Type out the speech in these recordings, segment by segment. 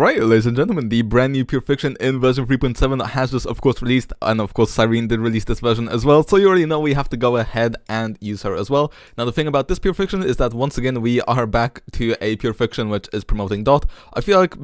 Alright, ladies and gentlemen, the brand new Pure Fiction in version 3.7 has just of course released, and of course Cyrene did release this version as well, so you already know we have to go ahead and use her as well. Now the thing about this Pure Fiction is that once again we are back to a Pure Fiction which is promoting Dot. I feel like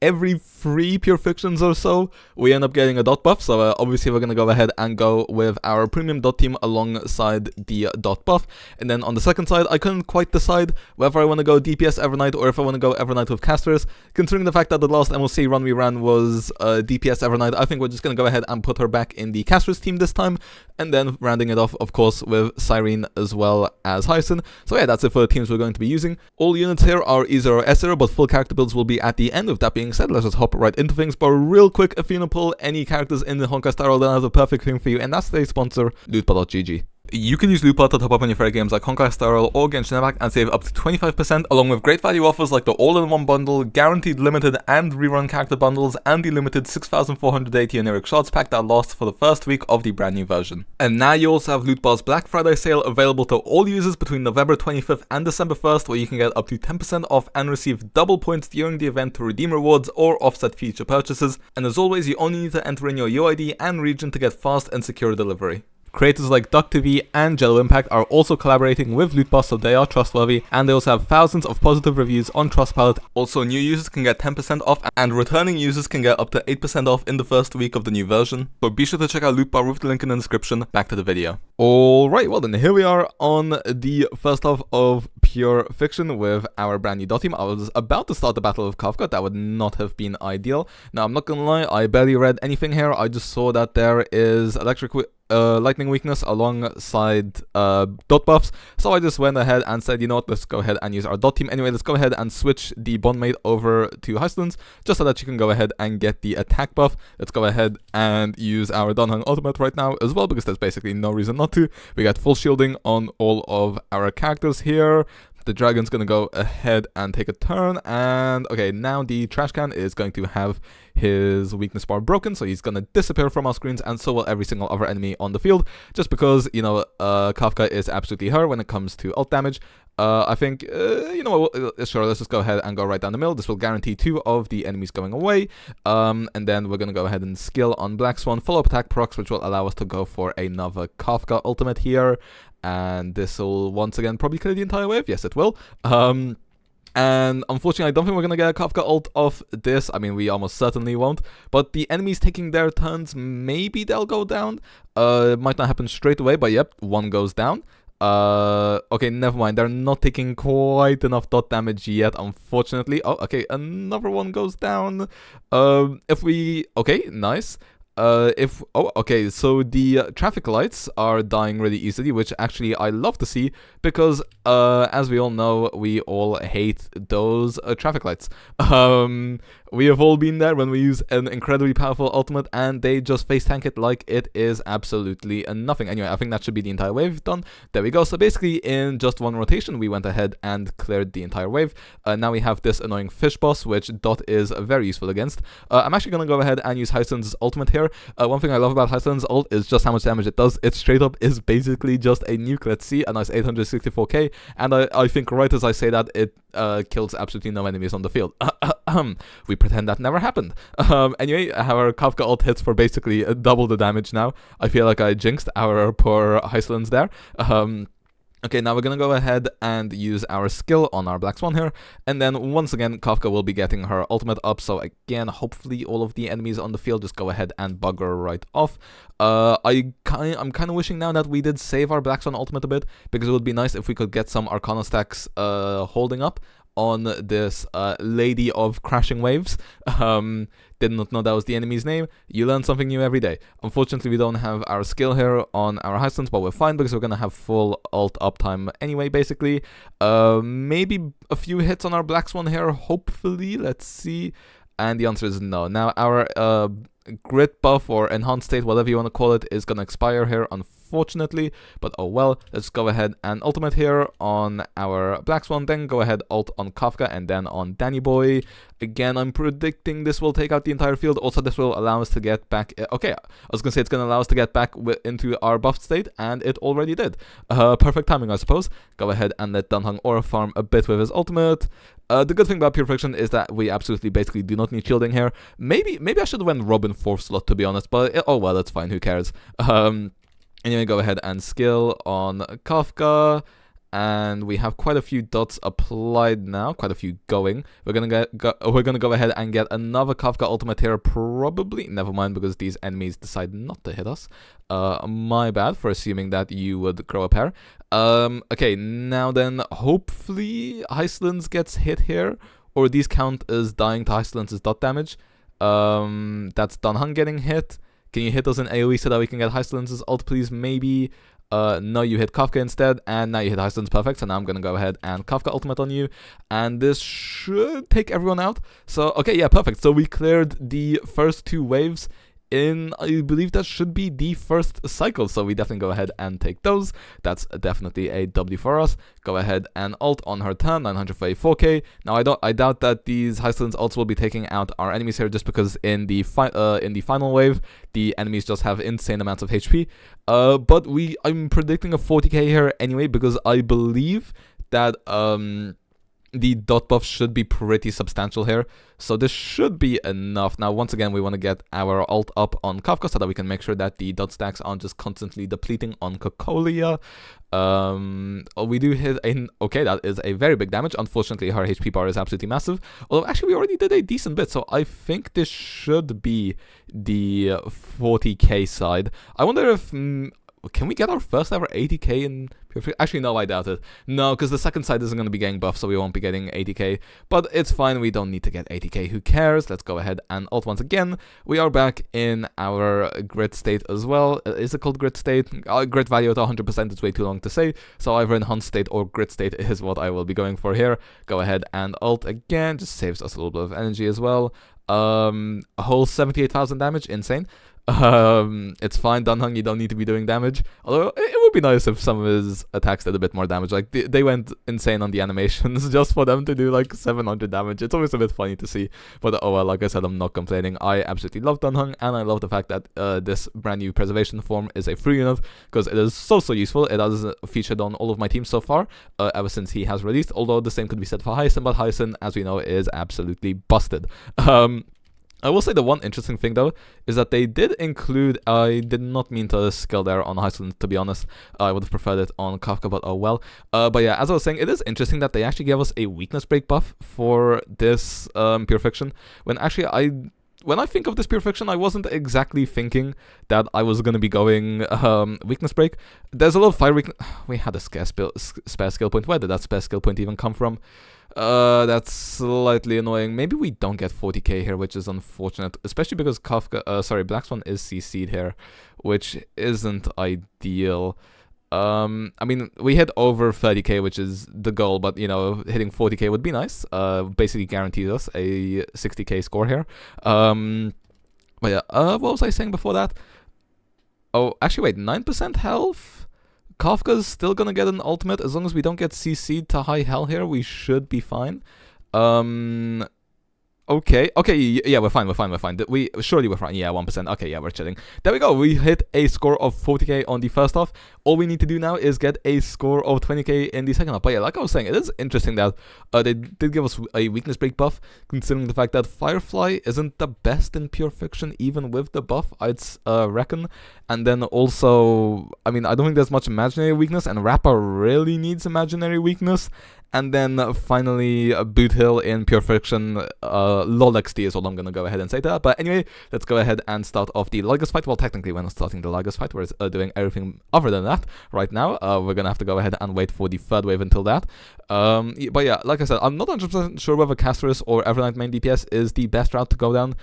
every 3 Pure Fictions or so, we end up getting a Dot buff, so obviously we're going to go ahead and go with our premium Dot team alongside the Dot buff. And then on the second side, I couldn't quite decide whether I want to go DPS Evernight or if I want to go Evernight with Castors. Considering the fact that the last MLC run we ran was DPS Evernight, I think we're just going to go ahead and put her back in the Castors team this time, and then rounding it off, of course, with Cyrene as well as Hyacine. So yeah, that's it for the teams we're going to be using. All units here are E0S0, but full character builds will be at the end. With that being said, let's just hop right into things. But real quick, if you want to pull any characters in the Honkai Star Rail, then I have a perfect thing for you, and that's today's sponsor, lootbot.gg. You can use Lootbot to top up on your favorite games like Honkai Star Rail or Genshin Impact and save up to 25%, along with great value offers like the all-in-one bundle, guaranteed limited and rerun character bundles, and the limited 6,480 generic shards pack that lasts for the first week of the brand new version. And now you also have Lootbot's Black Friday sale available to all users between November 25th and December 1st, where you can get up to 10% off and receive double points during the event to redeem rewards or offset future purchases. And as always, you only need to enter in your UID and region to get fast and secure delivery. Creators like DuckTV and Jello Impact are also collaborating with Lootbot, so they are trustworthy, and they also have thousands of positive reviews on Trustpilot. Also, new users can get 10% off, and returning users can get up to 8% off in the first week of the new version. So be sure to check out Lootbot with the link in the description. Back to the video. Alright, well then here we are on the first half of Pure Fiction with our brand new Dot team. I was about to start the Battle of Kafka. That would not have been ideal. Now, I'm not gonna lie, I barely read anything here. I just saw that there is lightning weakness alongside Dot buffs, so I just went ahead and said, you know what, let's go ahead and use our Dot team. Anyway, let's go ahead and switch the bondmate over to HYSILENS, just so that you can go ahead and get the attack buff. Let's go ahead and use our Heng ultimate right now as well, because there's basically no reason not to. We got full shielding on all of our characters here. The dragon's gonna go ahead and take a turn, and okay, now the trash can is going to have his weakness bar broken, so he's gonna disappear from our screens, and so will every single other enemy on the field, just because, you know, Kafka is absolutely her when it comes to ult damage. I think, you know, sure, let's just go ahead and go right down the middle. This will guarantee 2 of the enemies going away, and then we're gonna go ahead and skill on Black Swan, follow-up attack procs, which will allow us to go for another Kafka ultimate here. And this will once again probably clear the entire wave. Yes, it will. And unfortunately, I don't think we're going to get a Kafka ult off this. I mean, we almost certainly won't. But the enemies taking their turns, maybe they'll go down. It might not happen straight away, but yep, one goes down. Okay, never mind. They're not taking quite enough dot damage yet, unfortunately. Oh, okay, another one goes down. Okay, nice. Okay, so the traffic lights are dying really easily, which actually I love to see, because as we all know, we all hate those traffic lights. We have all been there when we use an incredibly powerful ultimate and they just face tank it like it is absolutely nothing. Anyway, I think that should be the entire wave done. There we go. So basically in just one rotation, we went ahead and cleared the entire wave. Now we have this annoying fish boss, which Dot is very useful against. I'm actually going to go ahead and use HYSILENS' ultimate here. One thing I love about HYSILENS' ult is just how much damage it does. It straight up is basically just a nuke. Let's see, a nice 864k. And I think right as I say that, it kills absolutely no enemies on the field. We pretend that never happened. Anyway, our Kafka ult hits for basically double the damage now. I feel like I jinxed our poor HYSILENS there. Okay, now we're gonna go ahead and use our skill on our Black Swan here, and then once again Kafka will be getting her ultimate up, so again, hopefully all of the enemies on the field just go ahead and bug her right off. I'm kind of wishing now that we did save our Black Swan ultimate a bit, because it would be nice if we could get some Arcana stacks holding up on this Lady of Crashing Waves. Did not know that was the enemy's name. You learn something new every day. Unfortunately, we don't have our skill here on our HYSILENS, but we're fine because we're going to have full ult uptime anyway, basically. Maybe a few hits on our Black Swan here, hopefully. Let's see. And the answer is no. Now, our grit buff or enhanced state, whatever you want to call it, is going to expire here, unfortunately. unfortunately, but oh well. Let's go ahead and ultimate here on our Black Swan, then go ahead ult on Kafka, and then on Danny Boy. Again, I'm predicting this will take out the entire field. Also, this will allow us to get back... okay, I was gonna say it's gonna allow us to get back into our buffed state, and it already did. Perfect timing, I suppose. Go ahead and let Dunhung aura farm a bit with his ultimate. The good thing about Purification is that we absolutely basically do not need shielding here. Maybe I should have went Robin 4th slot, to be honest, but oh well, that's fine, who cares. Anyway, go ahead and skill on Kafka. And we have quite a few dots applied now, quite a few going. We're gonna go ahead and get another Kafka ultimate here, probably. Never mind, because these enemies decide not to hit us. My bad for assuming that you would grow a pair. Okay, now then, hopefully HYSILENS gets hit here, or these count as dying to HYSILENS' dot damage. That's Dunhung getting hit. Can you hit us in AoE so that we can get HYSILENS' ult, please? Maybe. No, you hit Kafka instead, and now you hit HYSILENS, perfect. So now I'm gonna go ahead and Kafka ultimate on you, and this should take everyone out. So, okay, yeah, perfect. So we cleared the first 2 waves in, I believe that should be the first cycle, so we definitely go ahead and take those. That's definitely a W for us. Go ahead and ult on her turn, 944k. Now I doubt that these HYSILENS ults will be taking out our enemies here, just because in the final wave the enemies just have insane amounts of HP. But I'm predicting a 40k here anyway, because I believe that the dot buff should be pretty substantial here, so this should be enough. Now, once again, we want to get our ult up on Kafka so that we can make sure that the dot stacks aren't just constantly depleting on Cocolia. We do hit a... okay, that is a very big damage. Unfortunately, her HP bar is absolutely massive. Although, actually, we already did a decent bit, so I think this should be the 40k side. I wonder if... can we get our first ever 80k in Purification? Actually, no, I doubt it. No, because the second side isn't going to be getting buffed, so we won't be getting 80k. But it's fine, we don't need to get 80k, who cares? Let's go ahead and ult once again. We are back in our grid state as well. Is it called grid state? Grid value at 100% is way too long to say, so either enhanced state or grid state is what I will be going for here. Go ahead and ult again, just saves us a little bit of energy as well. A whole 78,000 damage, insane. It's fine, Dunhung, you don't need to be doing damage. Although, it would be nice if some of his attacks did a bit more damage. Like, they went insane on the animations just for them to do, like, 700 damage. It's always a bit funny to see. But, oh well, like I said, I'm not complaining. I absolutely love Dunhung, and I love the fact that this brand new preservation form is a free unit, because it is so useful. It has featured on all of my teams so far, ever since he has released. Although, the same could be said for Hyacine, but Hyacine, as we know, is absolutely busted. I will say the one interesting thing, though, is that they did include... I did not mean to skill there on HYSILENS, to be honest. I would have preferred it on Kafka, but oh well. But yeah, as I was saying, it is interesting that they actually gave us a weakness break buff for this Purification. When actually when I think of this Purification, I wasn't exactly thinking that I was going to be going weakness break. There's a lot of fire weakness... We had a spare skill point. Where did that spare skill point even come from? That's slightly annoying. Maybe we don't get 40k here, which is unfortunate, especially because Black Swan is CC'd here, which isn't ideal. I mean, we hit over 30k, which is the goal, but, you know, hitting 40k would be nice. Basically guarantees us a 60k score here. But yeah, what was I saying before that? Oh, actually, wait, 9% health? Kafka's still gonna get an ultimate. As long as we don't get CC'd to high hell here, we should be fine. Okay, yeah, we're fine. Surely we're fine. Yeah, 1%. Okay, yeah, we're chilling. There we go. We hit a score of 40k on the first half. All we need to do now is get a score of 20k in the second half. But yeah, like I was saying, it is interesting that they did give us a weakness break buff, considering the fact that Firefly isn't the best in Purification, even with the buff, I'd reckon. And then also, I mean, I don't think there's much imaginary weakness, and Rapper really needs imaginary weakness. And then finally, Boot Hill in Purification, LOL XD is all I'm going to go ahead and say to that. But anyway, let's go ahead and start off the Lygus fight. Well, technically, we're not starting the Lygus fight. We're doing everything other than that right now. We're going to have to go ahead and wait for the third wave until that. But yeah, like I said, I'm not 100% sure whether CASTORICE or Evernight main DPS is the best route to go down.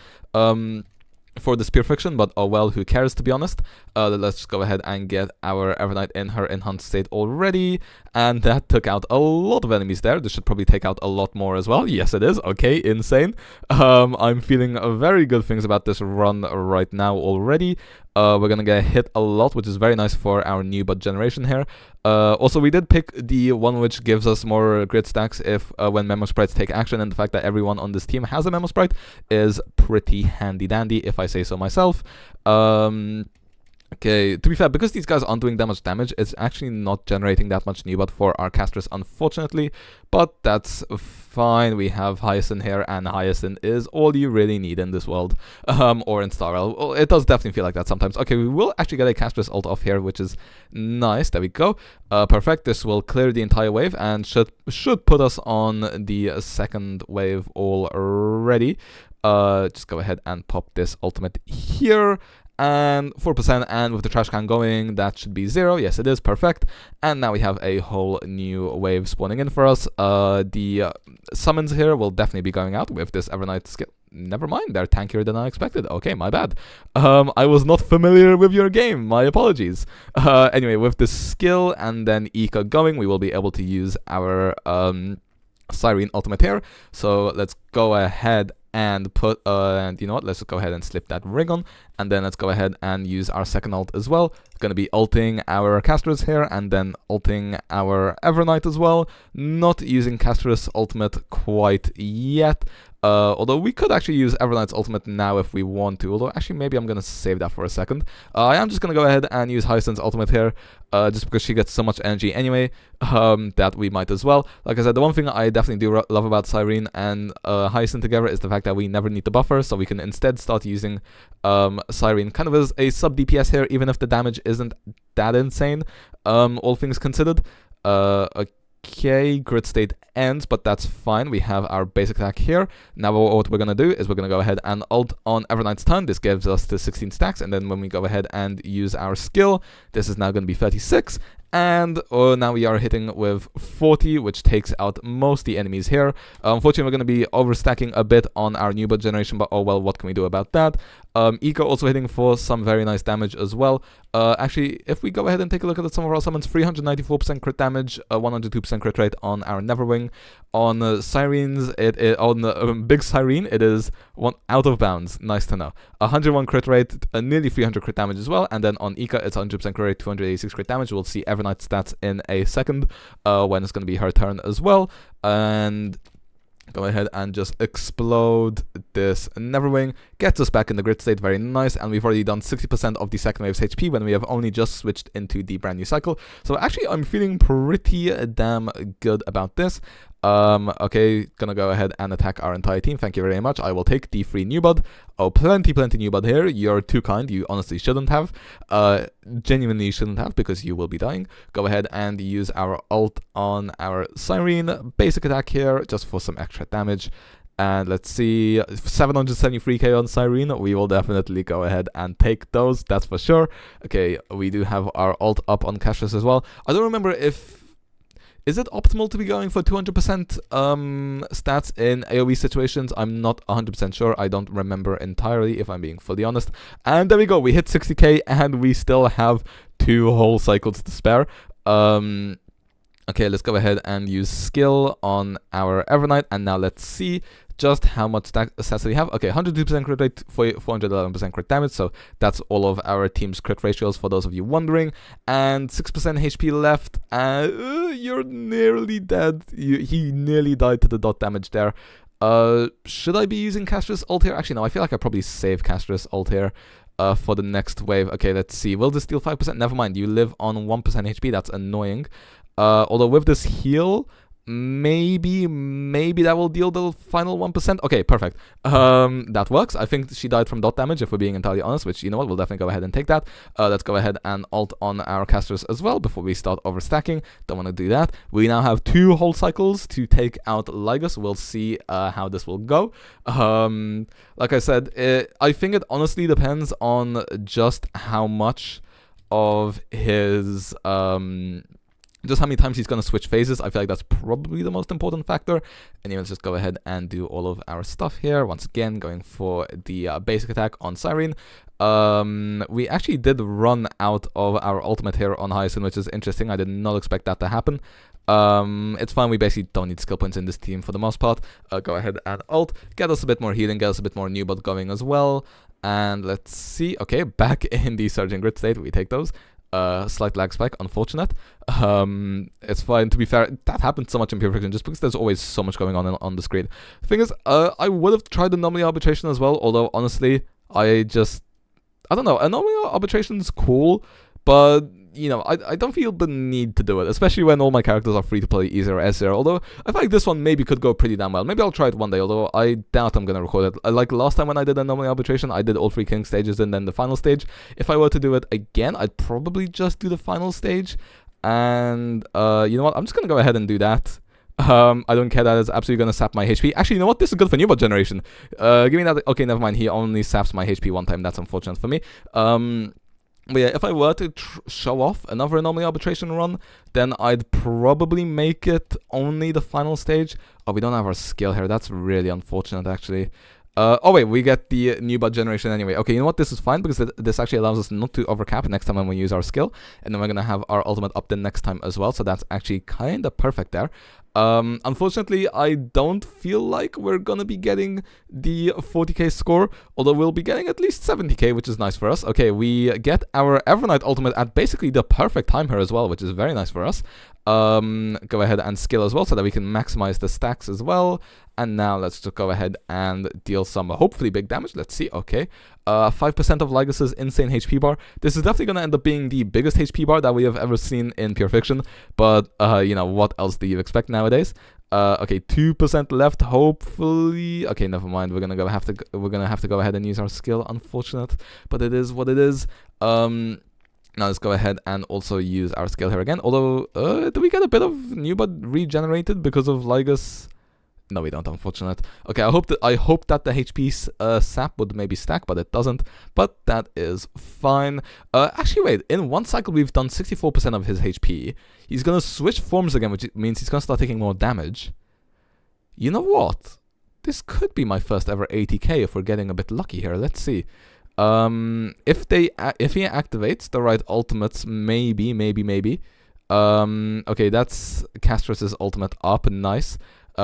For this Purification, but oh well, who cares, to be honest. Let's just go ahead and get our Evernight in her enhanced state already, and that took out a lot of enemies there. This should probably take out a lot more as well. Yes, it is. Okay, insane. I'm feeling very good things about this run right now already. we're gonna get hit a lot, which is very nice for our new bot generation here. Also, we did pick the one which gives us more grid stacks if when memo sprites take action, and the fact that everyone on this team has a memo sprite is pretty handy dandy, if I say so myself. Okay, to be fair, because these guys aren't doing that much damage, it's actually not generating that much new bot for our casters, unfortunately, but that's fine. We have Hyacine here, and Hyacine is all you really need in this world, or in Star Rail. Well, it does definitely feel like that sometimes. Okay, we will actually get a caster's ult off here, which is nice. There we go. Perfect. This will clear the entire wave and should put us on the second wave already. Just go ahead and pop this ultimate here. And 4%, and with the trash can going, that should be 0. Yes, it is. Perfect. And now we have a whole new wave spawning in for us. The summons here will definitely be going out with this Evernight skill. Never mind, they're tankier than I expected. Okay, my bad. I was not familiar with your game. My apologies. Anyway, with the skill and then Eka going, we will be able to use our Cyrene ultimate here. So let's go ahead and put, and you know what, let's just go ahead and slip that ring on, and then let's go ahead and use our second ult as well. Gonna be ulting our casters here, and then ulting our Evernight as well. Not using caster's ultimate quite yet, although we could actually use Evernight's ultimate now if we want to, although actually maybe I'm gonna save that for a second. I am just gonna go ahead and use Hyacint's ultimate here, just because she gets so much energy anyway, that we might as well. Like I said, the one thing I definitely do love about Cyrene and Hyacine together is the fact that we never need the buffer, so we can instead start using Cyrene kind of as a sub DPS here, even if the damage isn't that insane, all things considered. Okay, grid state ends, but that's fine. We have our basic attack here. Now what we're going to do is we're going to go ahead and ult on Evernight's turn. This gives us the 16 stacks, and then when we go ahead and use our skill, this is now going to be 36. And now we are hitting with 40, which takes out most of the enemies here. Unfortunately, we're going to be overstacking a bit on our new bot generation, but oh well, what can we do about that? Eco also hitting for some very nice damage as well. Actually, if we go ahead and take a look at some of our summons, 394% crit damage, 102% crit rate on our Neverwing. On Cyrene's, on Big Cyrene, it is one out of bounds. Nice to know. 101 crit rate, nearly 300 crit damage as well. And then on Eka, it's 100% crit rate, 286 crit damage. We'll see Evernight stats in a second, when it's going to be her turn as well. And go ahead and just explode this Neverwing. Gets us back in the grid state, very nice. And we've already done 60% of the second wave's HP when we have only just switched into the brand new cycle. So actually, I'm feeling pretty damn good about this. Okay, gonna go ahead and attack our entire team. Thank you very much. I will take the free new bud. Oh, plenty new bud here. You're too kind. You honestly shouldn't have. Genuinely shouldn't have, because you will be dying. Go ahead and use our ult on our Cyrene. Basic attack here, just for some extra damage. And let's see, 773k on Cyrene. We will definitely go ahead and take those, that's for sure. Okay, we do have our ult up on Cassius as well. I don't remember if... Is it optimal to be going for 200% stats in AoE situations? I'm not 100% sure. I don't remember entirely, if I'm being fully honest. And there we go. We hit 60k, and we still have 2 whole cycles to spare. Okay, let's go ahead and use skill on our Evernight. And now let's see just how much stats we have. Okay, 102% crit rate, 411% crit damage, so that's all of our team's crit ratios for those of you wondering. And 6% HP left, you're nearly dead. He nearly died to the dot damage there. Should I be using Caster's ult here? Actually, no, I feel like I probably save Caster's ult here for the next wave. Okay, let's see. Will this deal 5%? Never mind, you live on 1% HP, that's annoying. Although with this heal, maybe that will deal the final 1%. Okay, perfect. That works. I think she died from dot damage, if we're being entirely honest, which, you know what, we'll definitely go ahead and take that. Let's go ahead and ult on our casters as well before we start overstacking. Don't want to do that. We now have 2 whole cycles to take out Lygus. We'll see how this will go. Like I said, I think it honestly depends on just how much of his... just how many times he's going to switch phases. I feel like that's probably the most important factor. Anyway, let's just go ahead and do all of our stuff here. Once again, going for the basic attack on Cyrene. We actually did run out of our ultimate here on Hyacine, which is interesting. I did not expect that to happen. It's fine, we basically don't need skill points in this team for the most part. Go ahead and ult, get us a bit more healing, get us a bit more new bot going as well. And let's see, okay, back in the Surging Grid state, we take those. Slight lag spike, unfortunate. It's fine, to be fair, that happens so much in Purification just because there's always so much going on the screen. The thing is, I would have tried Anomaly Arbitration as well, although honestly, I don't know, Anomaly Arbitration is cool, but you know, I don't feel the need to do it, especially when all my characters are free to play E0S0, although I feel like this one maybe could go pretty damn well. Maybe I'll try it one day, although I doubt I'm gonna record it. Like last time when I did Anomaly Arbitration, I did all 3 King stages and then the final stage. If I were to do it again, I'd probably just do the final stage, and you know what, I'm just gonna go ahead and do that. I don't care, that is absolutely gonna sap my HP. Actually, you know what, this is good for new bot generation. Give me that. Okay, never mind, he only saps my HP one time, that's unfortunate for me. But yeah, if I were to show off another Anomaly Arbitration run, then I'd probably make it only the final stage. Oh, we don't have our skill here. That's really unfortunate, actually. Oh wait, we get the new bot generation anyway. Okay, you know what? This is fine because this actually allows us not to overcap next time when we use our skill. And then we're going to have our ultimate up the next time as well. So that's actually kind of perfect there. Unfortunately, I don't feel like we're gonna be getting the 40k score, although we'll be getting at least 70k, which is nice for us. Okay, we get our Evernight ultimate at basically the perfect time here as well, which is very nice for us. Go ahead and skill as well so that we can maximize the stacks as well. And now let's just go ahead and deal some hopefully big damage. Let's see. Okay, 5% of Lygas's insane HP bar. This is definitely gonna end up being the biggest HP bar that we have ever seen in Pure Fiction, but you know, what else do you expect nowadays? Okay, 2% left, hopefully. Okay, never mind. We're gonna have to go ahead and use our skill. Unfortunate, but it is what it is. Now let's go ahead and also use our skill here again. Although, do we get a bit of new bot regenerated because of Lygas? No, we don't, unfortunate. Okay, I hope that the HP sap would maybe stack, but it doesn't. But that is fine. Actually, wait. In one cycle, we've done 64% of his HP. He's gonna switch forms again, which means he's gonna start taking more damage. You know what? This could be my first ever 80k if we're getting a bit lucky here. Let's see. If he activates the right ultimates, maybe. Okay, that's CASTORICE's ultimate up. Nice.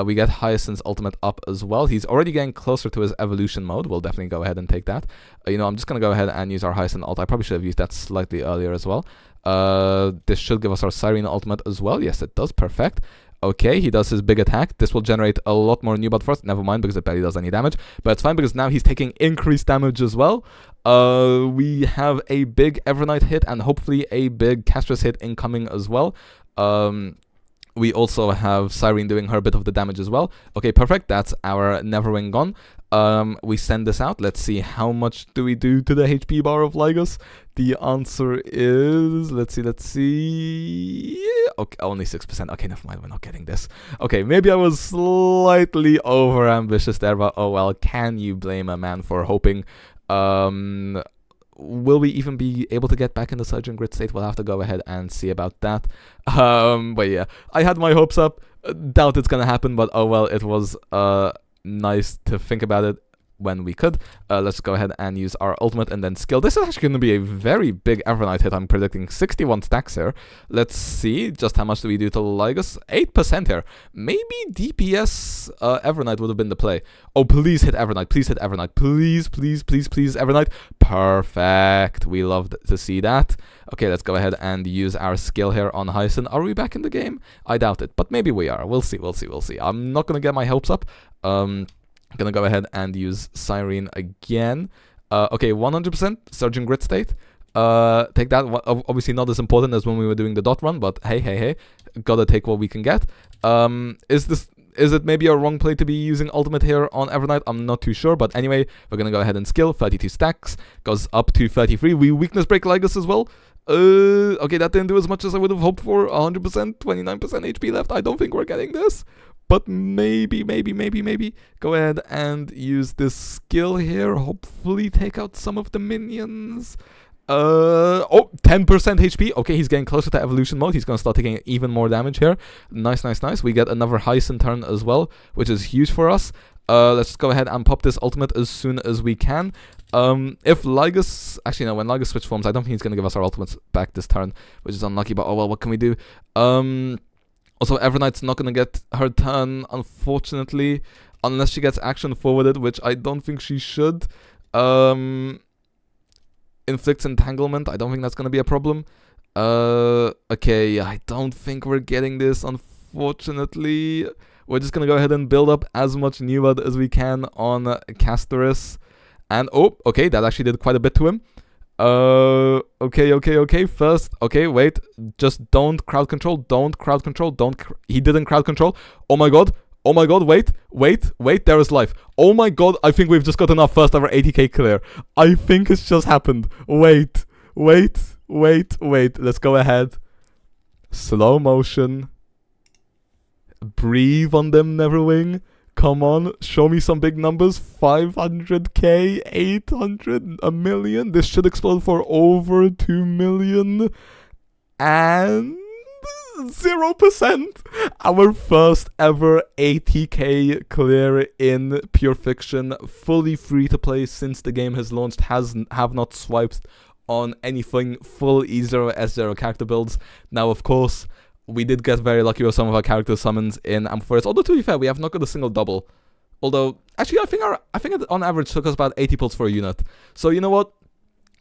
We get Hyacine's ultimate up as well. He's already getting closer to his evolution mode. We'll definitely go ahead and take that. You know, I'm just going to go ahead and use our Hyacine ult. I probably should have used that slightly earlier as well. This should give us our Cyrene ultimate as well. Yes, it does. Perfect. Okay, he does his big attack. This will generate a lot more new bot for us. Never mind, because it barely does any damage. But it's fine because now he's taking increased damage as well. We have a big Evernight hit and hopefully a big CASTORICE hit incoming as well. We also have Cyrene doing her bit of the damage as well. Okay, perfect. That's our Neverwing gone. We send this out. Let's see, how much do we do to the HP bar of Lygas? The answer is, let's see. Okay, only 6%. Okay, never mind. We're not getting this. Okay, maybe I was slightly over ambitious there, but oh well. Can you blame a man for hoping? Will we even be able to get back in the Surging Grid state? We'll have to go ahead and see about that. But yeah, I had my hopes up. Doubt it's gonna happen, but oh well, it was nice to think about it when we could. Let's go ahead and use our ultimate and then skill. This is actually going to be a very big Evernight hit. I'm predicting 61 stacks here. Let's see just how much do we do to Lygas. 8% here. Maybe DPS Evernight would have been the play. Oh, please hit Evernight. Please hit Evernight. Please Evernight. Perfect. We love to see that. Okay, let's go ahead and use our skill here on Hyacine. Are we back in the game? I doubt it, but maybe we are. We'll see. I'm not going to get my hopes up. I'm gonna go ahead and use Cyrene again. Okay, 100% Surging Grid state. Take that. Obviously not as important as when we were doing the dot run, but hey, gotta take what we can get. Is it maybe a wrong play to be using ultimate here on Evernight? I'm not too sure, but anyway, we're gonna go ahead and skill. 32 stacks goes up to 33. We weakness break Lygas as well. Okay, that didn't do as much as I would have hoped for. 100%, 29% HP left. I don't think we're getting this. But maybe. Go ahead and use this skill here. Hopefully take out some of the minions. 10% HP. Okay, he's getting closer to evolution mode. He's going to start taking even more damage here. Nice. We get another Hyacine turn as well, which is huge for us. Let's just go ahead and pop this ultimate as soon as we can. If Lygus, actually no, when Lygus switch forms, I don't think he's gonna give us our ultimates back this turn, which is unlucky, but oh well, what can we do? Also, Evernight's not gonna get her turn, unfortunately, unless she gets action forwarded, which I don't think she should. Inflicts entanglement, I don't think that's gonna be a problem. Okay, I don't think we're getting this, unfortunately. We're just gonna go ahead and build up as much Newad as we can on Castorice. And, oh, okay, that actually did quite a bit to him. Okay, first, okay, wait, just don't crowd control, he didn't crowd control. Oh my god, wait, there is life. Oh my god, I think we've just gotten our first ever 80k clear. I think it's just happened. Wait, let's go ahead. Slow motion. Breathe on them, Neverwing. Come on, show me some big numbers. 500k, 800, a million. This should explode for over 2 million. And 0%. Our first ever 80k clear in Pure Fiction. Fully free to play since the game has launched. Have not swiped on anything. Full E0S0 character builds. Now, of course, we did get very lucky with some of our character summons in Amphoris. Although, to be fair, we have not got a single double. Although, actually, I think it on average took us about 80 pulls for a unit. So, you know what?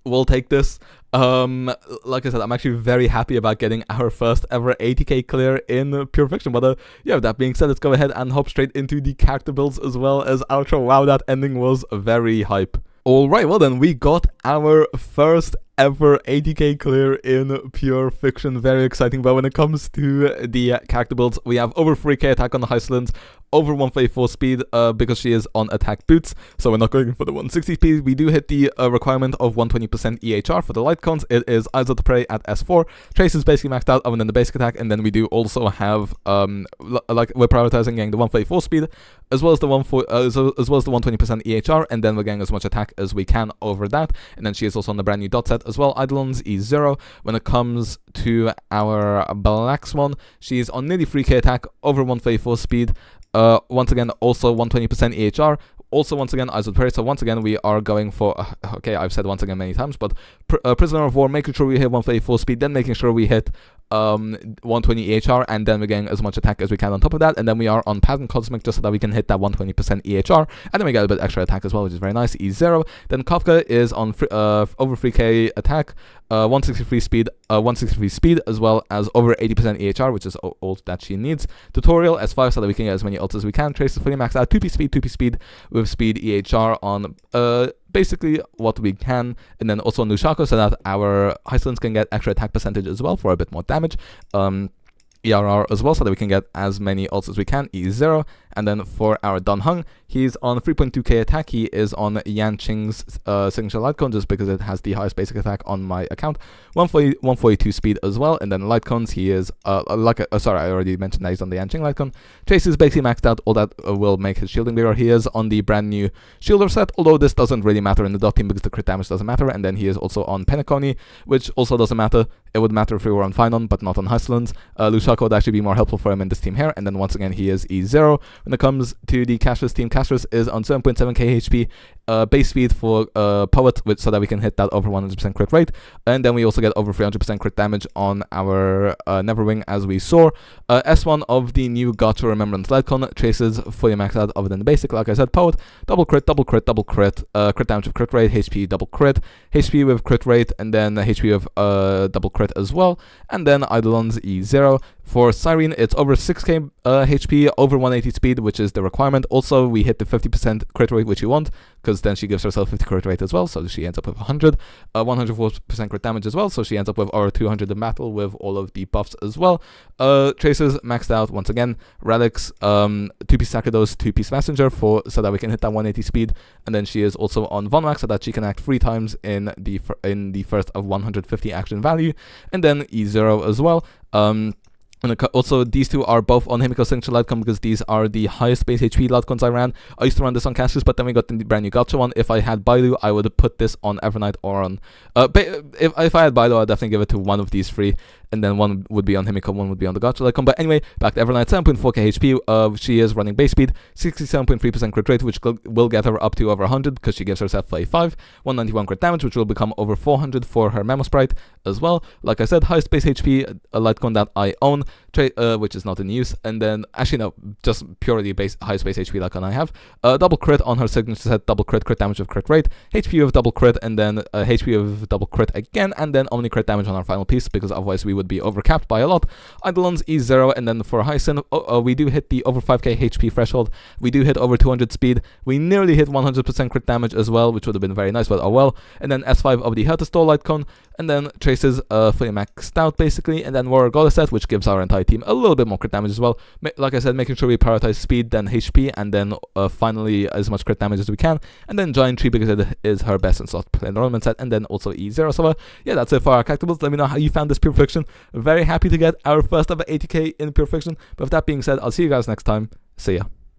We'll take this. Like I said, I'm actually very happy about getting our first ever 80k clear in Pure Fiction. But yeah, that being said, let's go ahead and hop straight into the character builds as well as outro. Wow, that ending was very hype. Alright, well then, we got our first ever 80k clear in Pure Fiction. Very exciting. But when it comes to the character builds, we have over 3k attack on the HYSILENS, over 134 speed because she is on attack boots, so we're not going for the 160 speed. We do hit the requirement of 120% EHR for the light cons. It is Eyes of the Prey at S4. Trace is basically maxed out other than the basic attack, and then we do also have like we're prioritizing getting the 134 speed as well as the 120% EHR, and then we're getting as much attack as we can over that. And then she is also on the brand new dot set as well, Eidolon's E0. When it comes to our Black Swan, she's on nearly 3k attack, over 134 speed. Once again, also 120% EHR. Also, once again, Eyes of the Prey. So once again, we are going for, okay, I've said once again many times, but Prisoner of War, making sure we hit 134 speed, then making sure we hit 120 EHR, and then we're getting as much attack as we can on top of that. And then we are on Pattern Cosmic just so that we can hit that 120% EHR, and then we get a bit extra attack as well, which is very nice. E0. Then Kafka is on over 3k attack, 163 speed, as well as over 80% EHR, which is all that she needs. Tutorial S5 so that we can get as many ults as we can. Trace is fully maxed out, 2p speed with speed EHR on basically what we can, and then also Nushako so that our HYSILENS can get extra attack percentage as well for a bit more damage. ERR as well so that we can get as many ults as we can, E0. And then for our Dun Heng, he's on 3.2k attack. He is on Yanqing's signature light cone just because it has the highest basic attack on my account. 142 speed as well. And then light cones, he is sorry, I already mentioned that he's on the Yanqing light cone. Chase is basically maxed out. All that will make his shielding bigger. He is on the brand new shielder set, although this doesn't really matter in the dot team because the crit damage doesn't matter. And then he is also on Penacony, which also doesn't matter. It would matter if we were on Finon, but not on HYSILENS. Lushako would actually be more helpful for him in this team here. And then once again, he is E0. When it comes to the Castor's team, Castor's is on 7.7k HP, base speed for Poet, so that we can hit that over 100% crit rate. And then we also get over 300% crit damage on our Neverwing, as we saw. S1 of the new Gotcha Remembrance Lightcon, Traces fully maxed out other than the basic. Like I said, Poet, double crit, crit damage with crit rate, HP double crit, HP with crit rate, and then HP with double crit as well. And then Eidolon's E0. For Cyrene, it's over 6k HP, over 180 speed, which is the requirement. Also, we hit the 50% crit rate, which you want, because then she gives herself 50 crit rate as well, so she ends up with 100. 104% crit damage as well, so she ends up with over 200 in battle with all of the buffs as well. Tracers maxed out once again. Relics, 2-piece Sacrados, 2-piece Messenger so that we can hit that 180 speed. And then she is also on Von Wax so that she can act 3 times in the first of 150 action value. And then E0 as well. And also, these two are both on Himiko's signature Lightcon because these are the highest base HP Lightcons I ran. I used to run this on Castor's, but then we got the brand new Gotcha one. If I had Bailu, I would have put this on Evernight or on... if I had Bailu, I'd definitely give it to one of these three. and then one would be on Himiko, one would be on the Gotcha icon. But anyway, back to Evernight, 7.4k HP. She is running base speed, 67.3% crit rate, which will get her up to over 100 because she gives herself a 5, 191 crit damage, which will become over 400 for her Memo Sprite as well. Like I said, highest base HP, a Litecoin that I own, which is not in use, and then actually no, just purely highest base HP Litecoin I have. Double crit on her signature set, double crit damage of crit rate, HP of double crit, and then HP of double crit again, and then only crit damage on our final piece because otherwise we would be overcapped by a lot. Eidolon's E0, and then for Hyacine, we do hit the over 5k HP threshold, we do hit over 200 speed, we nearly hit 100% crit damage as well, which would have been very nice, but oh well. And then S5 of the Hertastore Litecoin, and then Traces fully maxed out basically, and then Warrior Goddess set, which gives our entire team a little bit more crit damage as well. Like I said, making sure we prioritize speed, then HP, and then finally as much crit damage as we can, and then Giant Tree because it is her best in slot enrollment set, and then also E0. So yeah, that's it for our collectibles. Let me know how you found this Pure Fiction. Very happy to get our first ever 80k in Pure Fiction. But with that being said, I'll see you guys next time. See ya.